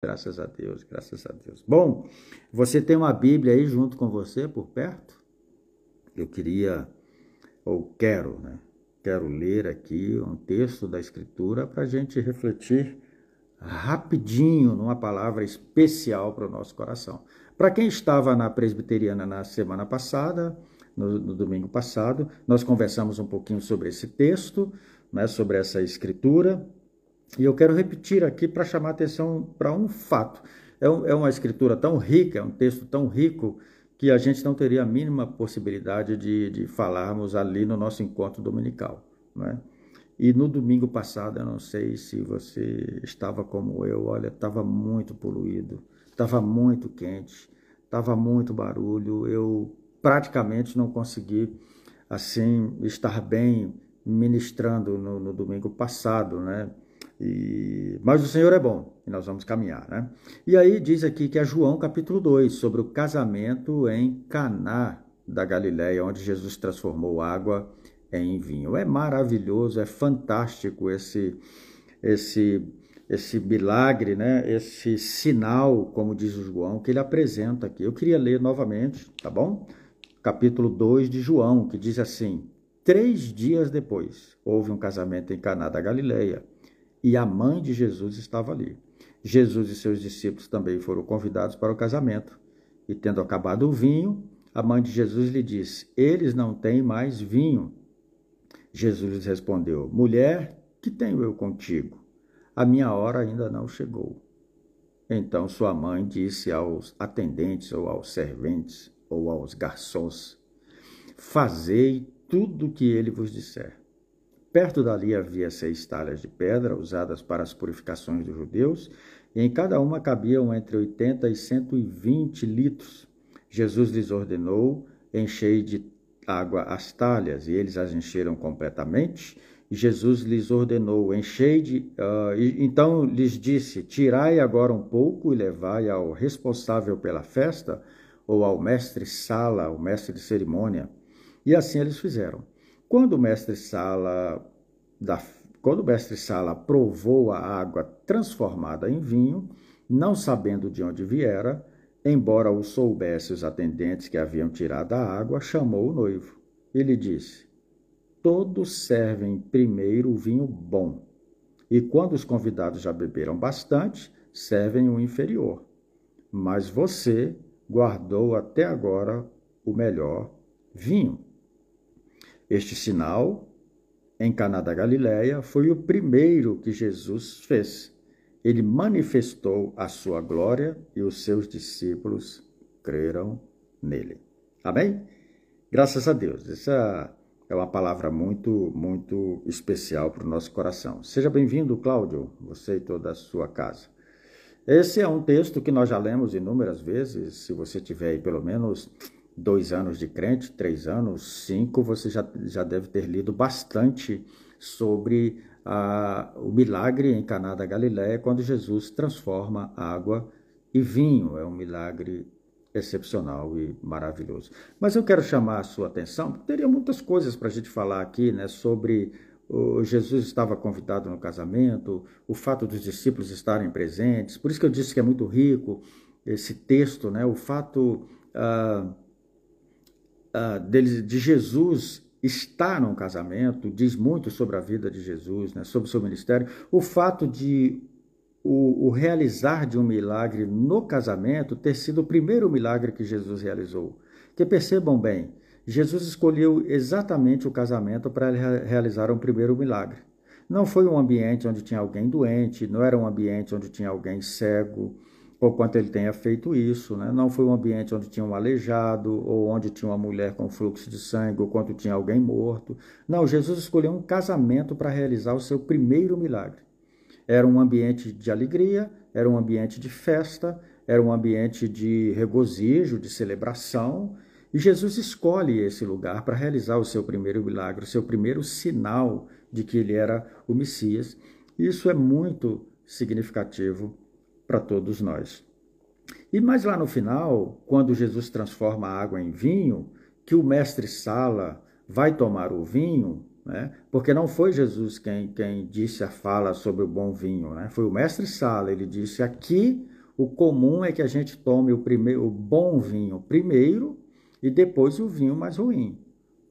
Graças a Deus, graças a Deus. Bom, você tem uma Bíblia aí junto com você, por perto? Eu queria, ou quero, né? Quero ler aqui um texto da Escritura para a gente refletir rapidinho numa palavra especial para o nosso coração. Para quem estava na presbiteriana na semana passada, no domingo passado, nós conversamos um pouquinho sobre esse texto, né, sobre essa escritura, e eu quero repetir aqui para chamar a atenção para um fato. É uma escritura tão rica, é um texto tão rico, que a gente não teria a mínima possibilidade de falarmos ali no nosso encontro dominical, né? E no domingo passado, eu não sei se você estava como eu, olha, estava muito poluído, estava muito quente, estava muito barulho, eu praticamente não consegui, assim, estar bem ministrando no domingo passado, né? Mas o Senhor é bom, e nós vamos caminhar, né? E aí diz aqui que é João capítulo 2 sobre o casamento em Caná da Galileia, onde Jesus transformou água em vinho. É maravilhoso, é fantástico esse esse milagre, né? Esse sinal, como diz o João, que ele apresenta aqui. Eu queria ler novamente, tá bom? Capítulo 2 de João, que diz assim: 3 dias depois, houve um casamento em Caná da Galileia, e a mãe de Jesus estava ali. Jesus e seus discípulos também foram convidados para o casamento. E tendo acabado o vinho, a mãe de Jesus lhe disse: eles não têm mais vinho. Jesus lhes respondeu: mulher, que tenho eu contigo? A minha hora ainda não chegou. Então sua mãe disse aos atendentes, ou aos serventes, ou aos garçons: fazei tudo o que ele vos disser. Perto dali havia 6 talhas de pedra, usadas para as purificações dos judeus, e em cada uma cabiam entre 80 e 120 litros. Jesus lhes ordenou: enchei de água as talhas, e eles as encheram completamente. E Jesus lhes ordenou: então lhes disse: tirai agora um pouco e levai ao responsável pela festa, ou ao mestre-sala, o mestre de cerimônia. E assim eles fizeram. Quando o mestre-sala provou a água transformada em vinho, não sabendo de onde viera, embora o soubesse os atendentes que haviam tirado a água, chamou o noivo. E lhe disse: todos servem primeiro o vinho bom, e quando os convidados já beberam bastante, servem o inferior. Mas você guardou até agora o melhor vinho. Este sinal, em Caná da Galileia, foi o primeiro que Jesus fez. Ele manifestou a sua glória e os seus discípulos creram nele. Amém? Graças a Deus. Essa é uma palavra muito, muito especial para o nosso coração. Seja bem-vindo, Cláudio, você e toda a sua casa. Esse é um texto que nós já lemos inúmeras vezes. Se você tiver aí pelo menos 2 anos de crente, 3 anos, 5, você já deve ter lido bastante sobre o milagre em Caná da Galileia, quando Jesus transforma água em vinho. É um milagre excepcional e maravilhoso. Mas eu quero chamar a sua atenção, teria muitas coisas para a gente falar aqui, né, sobre Jesus estava convidado no casamento, o fato dos discípulos estarem presentes, por isso que eu disse que é muito rico esse texto, né, o fato de Jesus estar num casamento, diz muito sobre a vida de Jesus, né, sobre o seu ministério, o fato de o realizar de um milagre no casamento ter sido o primeiro milagre que Jesus realizou. Que percebam bem, Jesus escolheu exatamente o casamento para realizar um primeiro milagre. Não foi um ambiente onde tinha alguém doente, não era um ambiente onde tinha alguém cego, ou quanto ele tenha feito isso, né? Não foi um ambiente onde tinha um aleijado, ou onde tinha uma mulher com fluxo de sangue, ou quando tinha alguém morto. Não, Jesus escolheu um casamento para realizar o seu primeiro milagre. Era um ambiente de alegria, era um ambiente de festa, era um ambiente de regozijo, de celebração, e Jesus escolhe esse lugar para realizar o seu primeiro milagre, o seu primeiro sinal de que ele era o Messias. Isso é muito significativo para todos nós. E mais lá no final, quando Jesus transforma a água em vinho, que o mestre-sala vai tomar o vinho, né? Porque não foi Jesus quem disse a fala sobre o bom vinho, né? Foi o mestre Sala, ele disse aqui o comum é que a gente tome o bom vinho primeiro e depois o vinho mais ruim.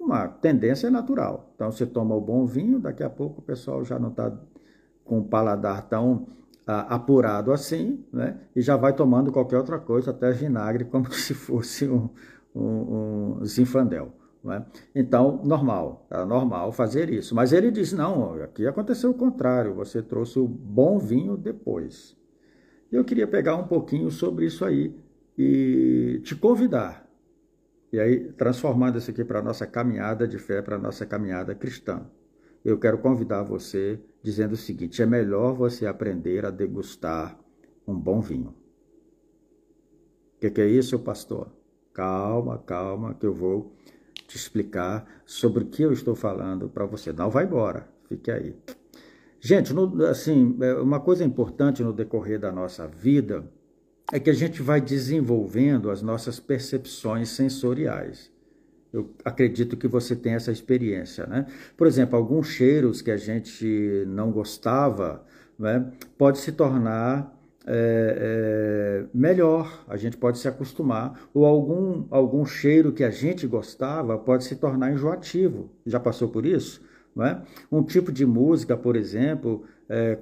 Uma tendência natural. Então você toma o bom vinho, daqui a pouco o pessoal já não está com o paladar tão apurado assim, né? E já vai tomando qualquer outra coisa, até vinagre, como se fosse um Zinfandel. Né? Então, era normal fazer isso. Mas ele disse, não, aqui aconteceu o contrário, você trouxe o bom vinho depois. Eu queria pegar um pouquinho sobre isso aí e te convidar. E aí, transformando isso aqui para a nossa caminhada de fé, para a nossa caminhada cristã. Eu quero convidar você dizendo o seguinte, é melhor você aprender a degustar um bom vinho. O que é isso, pastor? Calma, calma, que eu vou te explicar sobre o que eu estou falando para você. Não vai embora, fique aí. Gente, assim, uma coisa importante no decorrer da nossa vida é que a gente vai desenvolvendo as nossas percepções sensoriais. Eu acredito que você tem essa experiência, né? Por exemplo, alguns cheiros que a gente não gostava, né, pode se tornar melhor, a gente pode se acostumar, ou algum cheiro que a gente gostava pode se tornar enjoativo. Já passou por isso? Não é? Um tipo de música, por exemplo,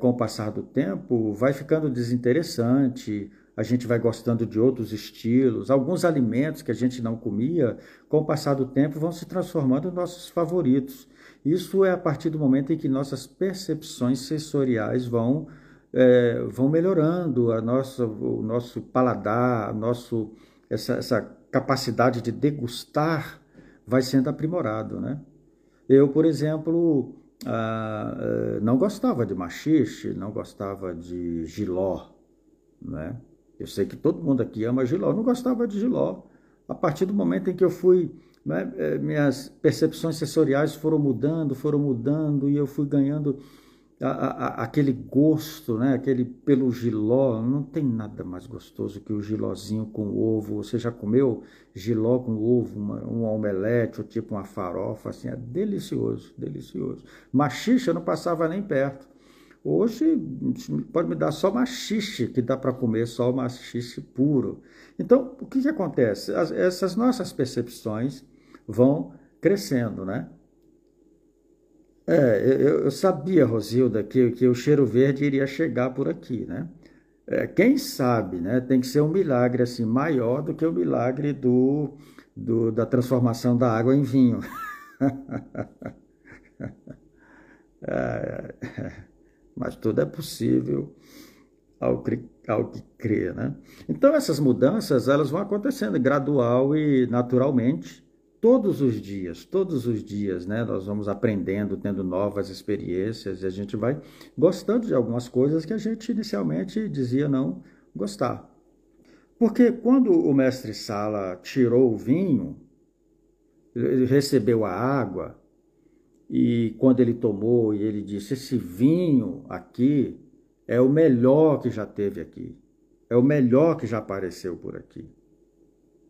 com o passar do tempo, vai ficando desinteressante, a gente vai gostando de outros estilos, alguns alimentos que a gente não comia, com o passar do tempo, vão se transformando em nossos favoritos. Isso é a partir do momento em que nossas percepções sensoriais vão melhorando, o nosso paladar, essa capacidade de degustar vai sendo aprimorado, né? Eu, por exemplo, não gostava de maxixe, não gostava de jiló, né? Eu sei que todo mundo aqui ama jiló, eu não gostava de jiló. A partir do momento em que eu fui, né, minhas percepções sensoriais foram mudando, e eu fui ganhando aquele gosto, né, pelo jiló. Não tem nada mais gostoso que o jilózinho com ovo. Você já comeu jiló com ovo, um omelete, ou tipo uma farofa, assim, é delicioso, delicioso. Maxixe eu não passava nem perto. Hoje pode me dar só maxixe, que dá para comer só o maxixe puro. Então, o que acontece? Essas nossas percepções vão crescendo, né? Eu sabia, Rosilda, que o cheiro verde iria chegar por aqui, né? Quem sabe, né? Tem que ser um milagre assim maior do que o milagre da transformação da água em vinho. Mas tudo é possível ao que crê, né? Então essas mudanças, elas vão acontecendo gradual e naturalmente todos os dias, né? Nós vamos aprendendo, tendo novas experiências e a gente vai gostando de algumas coisas que a gente inicialmente dizia não gostar. Porque quando o mestre Sala tirou o vinho, ele recebeu a água, e quando ele tomou, e ele disse, esse vinho aqui é o melhor que já teve aqui. É o melhor que já apareceu por aqui.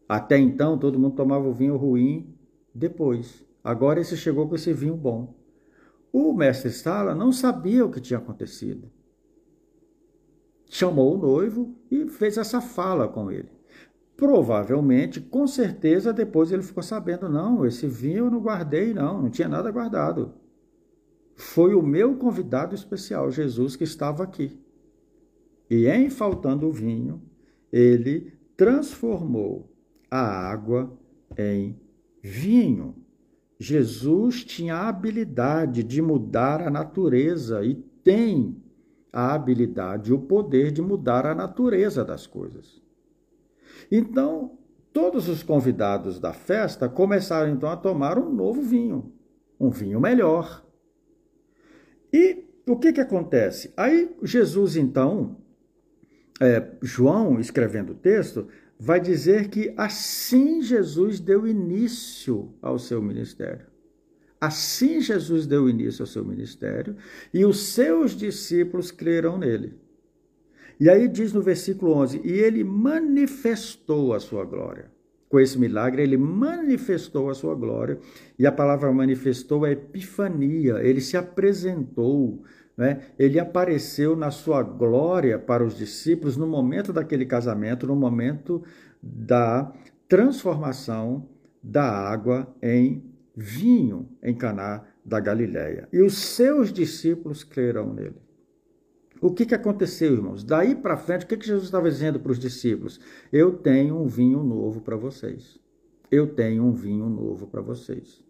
Até então, todo mundo tomava o vinho ruim depois. Agora esse chegou com esse vinho bom. O mestre Sala não sabia o que tinha acontecido. Chamou o noivo e fez essa fala com ele. Provavelmente, com certeza, depois ele ficou sabendo, não, esse vinho eu não guardei, não tinha nada guardado. Foi o meu convidado especial, Jesus, que estava aqui. E em faltando o vinho, ele transformou a água em vinho. Jesus tinha a habilidade de mudar a natureza e tem a habilidade, o poder de mudar a natureza das coisas. Então, todos os convidados da festa começaram então a tomar um novo vinho, um vinho melhor. E o que acontece? Aí Jesus então, João escrevendo o texto, vai dizer que assim Jesus deu início ao seu ministério. Assim Jesus deu início ao seu ministério e os seus discípulos creram nele. E aí diz no versículo 11, e ele manifestou a sua glória. com esse milagre, ele manifestou a sua glória, e a palavra manifestou é epifania, ele se apresentou, né? Ele apareceu na sua glória para os discípulos no momento daquele casamento, no momento da transformação da água em vinho em Caná da Galileia. E os seus discípulos creram nele. O que aconteceu, irmãos? Daí para frente, o que Jesus estava dizendo para os discípulos? Eu tenho um vinho novo para vocês. Eu tenho um vinho novo para vocês.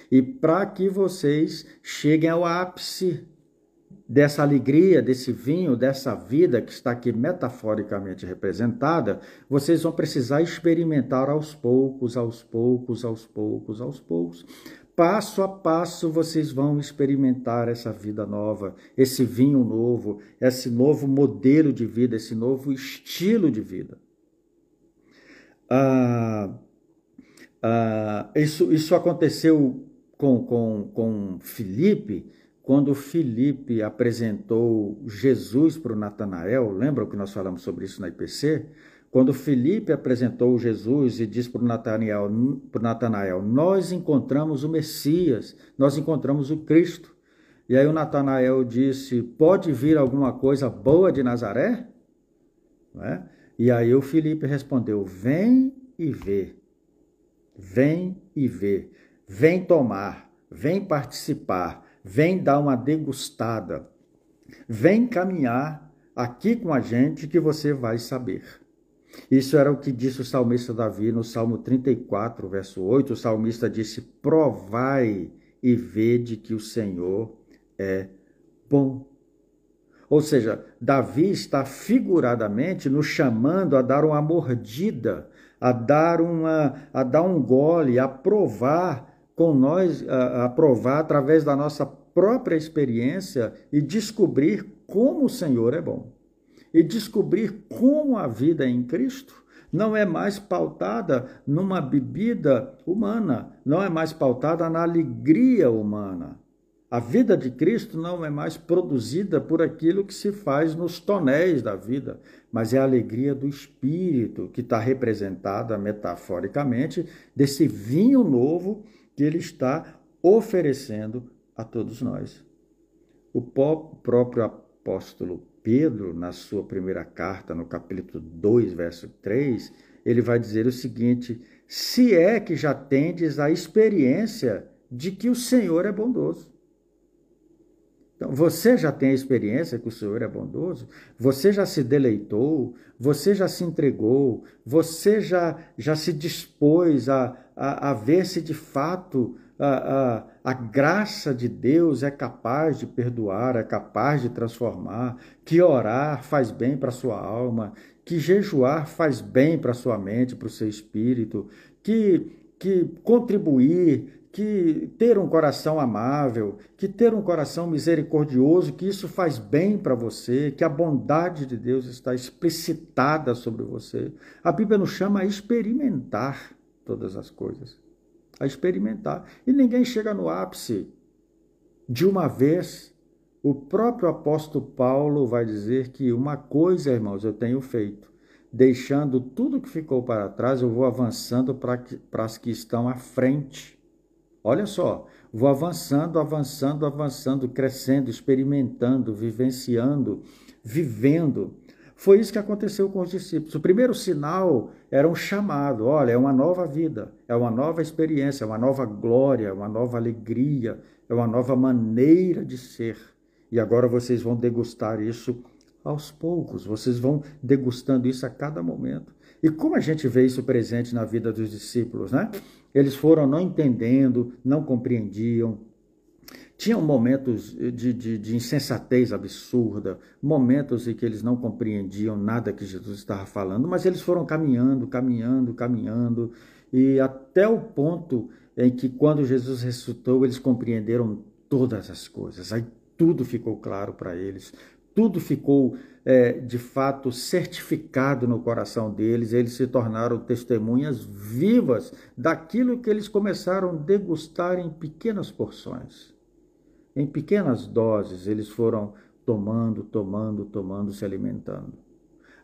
E para que vocês cheguem ao ápice dessa alegria, desse vinho, dessa vida que está aqui metaforicamente representada, vocês vão precisar experimentar aos poucos, aos poucos, aos poucos, aos poucos. Passo a passo vocês vão experimentar essa vida nova, esse vinho novo, esse novo modelo de vida, esse novo estilo de vida. Isso aconteceu com Filipe, quando Filipe apresentou Jesus para o Natanael. Lembra que nós falamos sobre isso na IPC? Quando Filipe apresentou Jesus e disse para o Natanael, nós encontramos o Messias, nós encontramos o Cristo. E aí o Natanael disse, pode vir alguma coisa boa de Nazaré? Né? E aí o Filipe respondeu, vem e vê, vem e vê, vem tomar, vem participar, vem dar uma degustada, vem caminhar aqui com a gente que você vai saber. Isso era o que disse o salmista Davi no Salmo 34, verso 8. O salmista disse, provai e vede que o Senhor é bom. Ou seja, Davi está figuradamente nos chamando a dar uma mordida, a dar um gole, a provar com nós, a provar através da nossa própria experiência e descobrir como o Senhor é bom. E descobrir como a vida em Cristo não é mais pautada numa bebida humana, não é mais pautada na alegria humana. A vida de Cristo não é mais produzida por aquilo que se faz nos tonéis da vida, mas é a alegria do Espírito, que está representada metaforicamente desse vinho novo que ele está oferecendo a todos nós. O próprio apóstolo Pedro, na sua primeira carta, no capítulo 2, verso 3, ele vai dizer o seguinte, se é que já tendes a experiência de que o Senhor é bondoso. Então, você já tem a experiência que o Senhor é bondoso? Você já se deleitou? Você já se entregou? Você já se dispôs a ver se de fato a graça de Deus é capaz de perdoar, é capaz de transformar, que orar faz bem para a sua alma, que jejuar faz bem para a sua mente, para o seu espírito, que contribuir, que ter um coração amável, que ter um coração misericordioso, que isso faz bem para você, que a bondade de Deus está explicitada sobre você. A Bíblia nos chama a experimentar todas as coisas. A experimentar. E ninguém chega no ápice de uma vez. O próprio apóstolo Paulo vai dizer que uma coisa, irmãos, eu tenho feito. Deixando tudo que ficou para trás, eu vou avançando para as que estão à frente. Olha só, vou avançando, avançando, avançando, crescendo, experimentando, vivenciando, vivendo. Foi isso que aconteceu com os discípulos. O primeiro sinal era um chamado. Olha, é uma nova vida, é uma nova experiência, é uma nova glória, é uma nova alegria, é uma nova maneira de ser. E agora vocês vão degustar isso aos poucos, vocês vão degustando isso a cada momento. E como a gente vê isso presente na vida dos discípulos, né? Eles foram não entendendo, não compreendiam. Tinham momentos de insensatez absurda, momentos em que eles não compreendiam nada que Jesus estava falando, mas eles foram caminhando, caminhando, caminhando, e até o ponto em que quando Jesus ressuscitou, eles compreenderam todas as coisas. Aí tudo ficou claro para eles, tudo ficou de fato certificado no coração deles, eles se tornaram testemunhas vivas daquilo que eles começaram a degustar em pequenas porções. Em pequenas doses, eles foram tomando, se alimentando.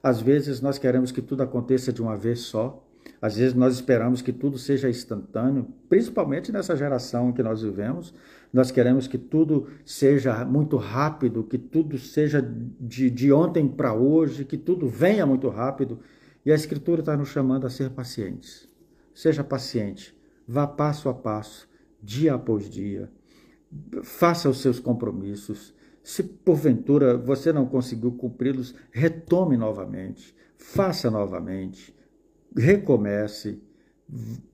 Às vezes nós queremos que tudo aconteça de uma vez só. Às vezes nós esperamos que tudo seja instantâneo, principalmente nessa geração que nós vivemos. Nós queremos que tudo seja muito rápido, que tudo seja de ontem para hoje, que tudo venha muito rápido. E a Escritura está nos chamando a ser pacientes. Seja paciente, vá passo a passo, dia após dia. Faça os seus compromissos. Se porventura você não conseguiu cumpri-los, retome novamente, faça novamente, recomece,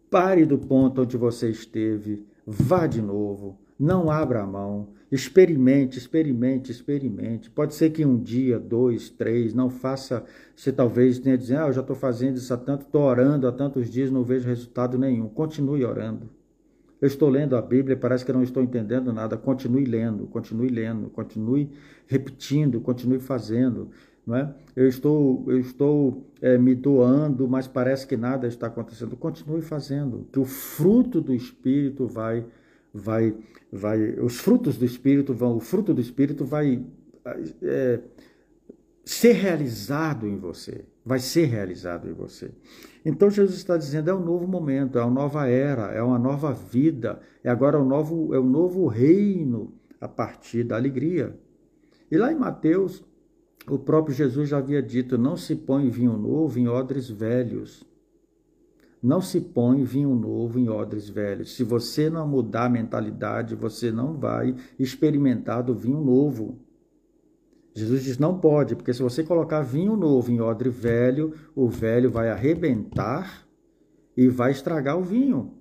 pare do ponto onde você esteve, vá de novo, não abra a mão, experimente, experimente, experimente. Pode ser que um dia, 2, 3, não faça, você talvez tenha dizendo, eu já estou fazendo isso há tanto, estou orando há tantos dias, não vejo resultado nenhum. Continue orando. Eu estou lendo a Bíblia, parece que eu não estou entendendo nada. Continue lendo, continue repetindo, continue fazendo. Não é? Eu estou me doando, mas parece que nada está acontecendo. Continue fazendo, que o fruto do Espírito os frutos do Espírito o fruto do Espírito vai ser realizado em você, vai ser realizado em você. Então Jesus está dizendo, é um novo momento, é uma nova era, é uma nova vida, é agora um novo reino a partir da alegria. E lá em Mateus, o próprio Jesus já havia dito, não se põe vinho novo em odres velhos. Não se põe vinho novo em odres velhos. Se você não mudar a mentalidade, você não vai experimentar do vinho novo. Jesus diz, não pode, porque se você colocar vinho novo em odre velho, o velho vai arrebentar e vai estragar o vinho.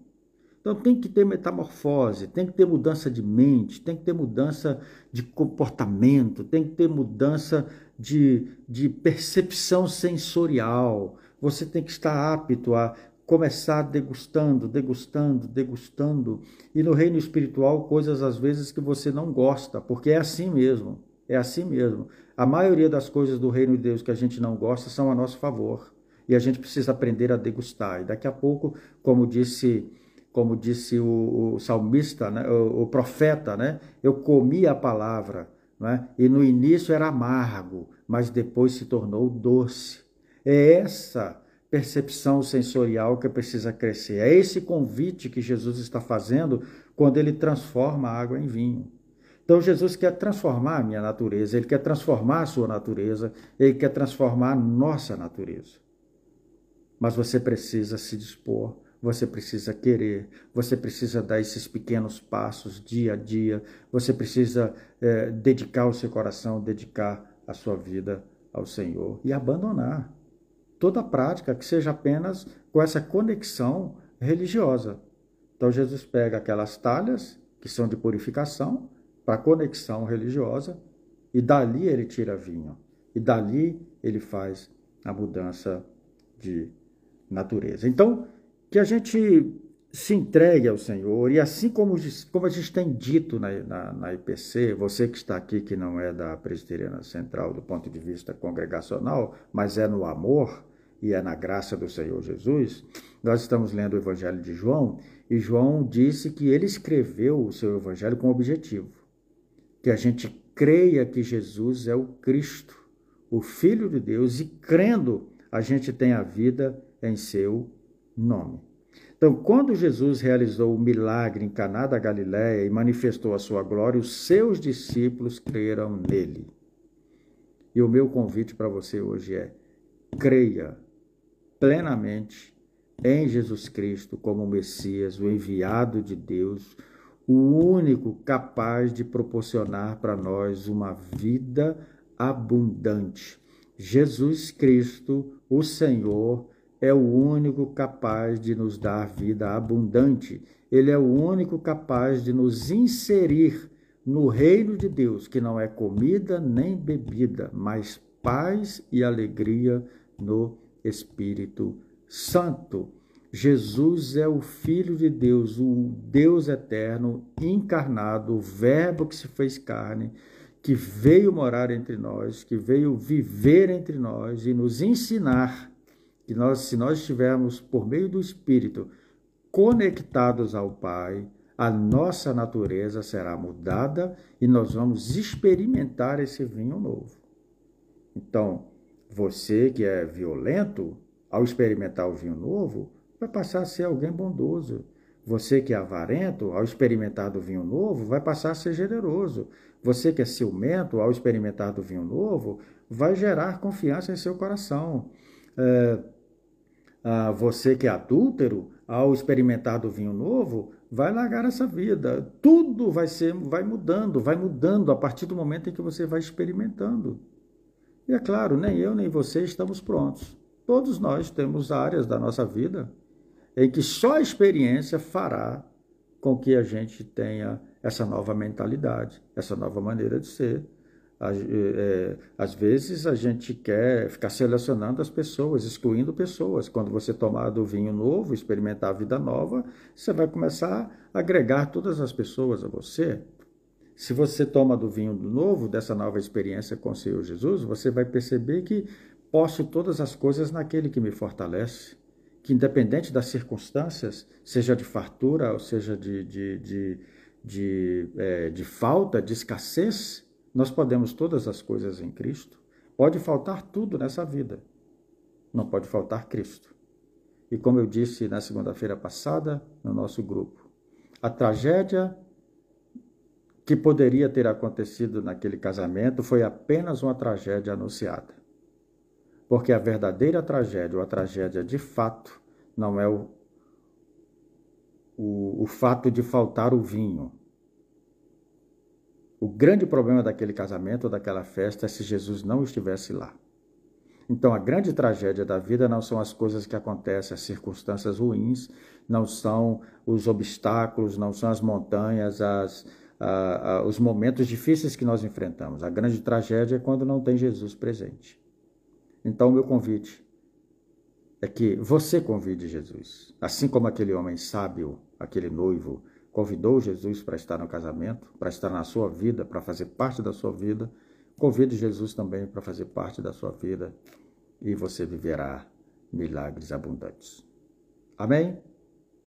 Então tem que ter metamorfose, tem que ter mudança de mente, tem que ter mudança de comportamento, tem que ter mudança de percepção sensorial. Você tem que estar apto a começar degustando. E no reino espiritual, coisas às vezes que você não gosta, porque é assim mesmo. É assim mesmo. A maioria das coisas do reino de Deus que a gente não gosta são a nosso favor. E a gente precisa aprender a degustar. E daqui a pouco, como disse o salmista, né, o profeta, né, eu comi a palavra, né, e no início era amargo, mas depois se tornou doce. É essa percepção sensorial que precisa crescer. É esse convite que Jesus está fazendo quando ele transforma a água em vinho. Então Jesus quer transformar a minha natureza, ele quer transformar a sua natureza, ele quer transformar a nossa natureza. Mas você precisa se dispor, você precisa querer, você precisa dar esses pequenos passos dia a dia, você precisa dedicar o seu coração, dedicar a sua vida ao Senhor e abandonar toda a prática que seja apenas com essa conexão religiosa. Então Jesus pega aquelas talhas que são de purificação, para a conexão religiosa, e dali ele tira vinho, e dali ele faz a mudança de natureza. Então, que a gente se entregue ao Senhor, e assim como a gente tem dito na IPC, você que está aqui, que não é da Presbiteriana Central do ponto de vista congregacional, mas é no amor, e é na graça do Senhor Jesus, nós estamos lendo o Evangelho de João, e João disse que ele escreveu o seu Evangelho com objetivo, que a gente creia que Jesus é o Cristo, o Filho de Deus, e crendo, a gente tem a vida em seu nome. Então, quando Jesus realizou o milagre em Caná da Galileia e manifestou a sua glória, os seus discípulos creram nele. E o meu convite para você hoje é: creia plenamente em Jesus Cristo como o Messias, o enviado de Deus, o único capaz de proporcionar para nós uma vida abundante. Jesus Cristo, o Senhor, é o único capaz de nos dar vida abundante. Ele é o único capaz de nos inserir no reino de Deus, que não é comida nem bebida, mas paz e alegria no Espírito Santo. Jesus é o Filho de Deus, o Deus eterno, encarnado, o Verbo que se fez carne, que veio morar entre nós, que veio viver entre nós e nos ensinar que se nós estivermos, por meio do Espírito, conectados ao Pai, a nossa natureza será mudada e nós vamos experimentar esse vinho novo. Então, você que é violento, ao experimentar o vinho novo, vai passar a ser alguém bondoso. Você que é avarento, ao experimentar do vinho novo, vai passar a ser generoso. Você que é ciumento, ao experimentar do vinho novo, vai gerar confiança em seu coração. Você que é adúltero, ao experimentar do vinho novo, vai largar essa vida. Tudo vai mudando a partir do momento em que você vai experimentando. E é claro, nem eu nem você estamos prontos. Todos nós temos áreas da nossa vida em que só a experiência fará com que a gente tenha essa nova mentalidade, essa nova maneira de ser. Às vezes a gente quer ficar selecionando as pessoas, excluindo pessoas. Quando você tomar do vinho novo, experimentar a vida nova, você vai começar a agregar todas as pessoas a você. Se você toma do vinho novo, dessa nova experiência com o Senhor Jesus, você vai perceber que posso todas as coisas naquele que me fortalece, que independente das circunstâncias, seja de fartura ou seja de falta, de escassez, nós podemos todas as coisas em Cristo. Pode faltar tudo nessa vida, não pode faltar Cristo. E como eu disse na segunda-feira passada, no nosso grupo, a tragédia que poderia ter acontecido naquele casamento foi apenas uma tragédia anunciada. Porque a verdadeira tragédia, ou a tragédia de fato, não é o fato de faltar o vinho. O grande problema daquele casamento ou daquela festa é se Jesus não estivesse lá. Então, a grande tragédia da vida não são as coisas que acontecem, as circunstâncias ruins, não são os obstáculos, não são as montanhas, os momentos difíceis que nós enfrentamos. A grande tragédia é quando não tem Jesus presente. Então, o meu convite é que você convide Jesus. Assim como aquele homem sábio, aquele noivo, convidou Jesus para estar no casamento, para estar na sua vida, para fazer parte da sua vida, convide Jesus também para fazer parte da sua vida e você viverá milagres abundantes. Amém?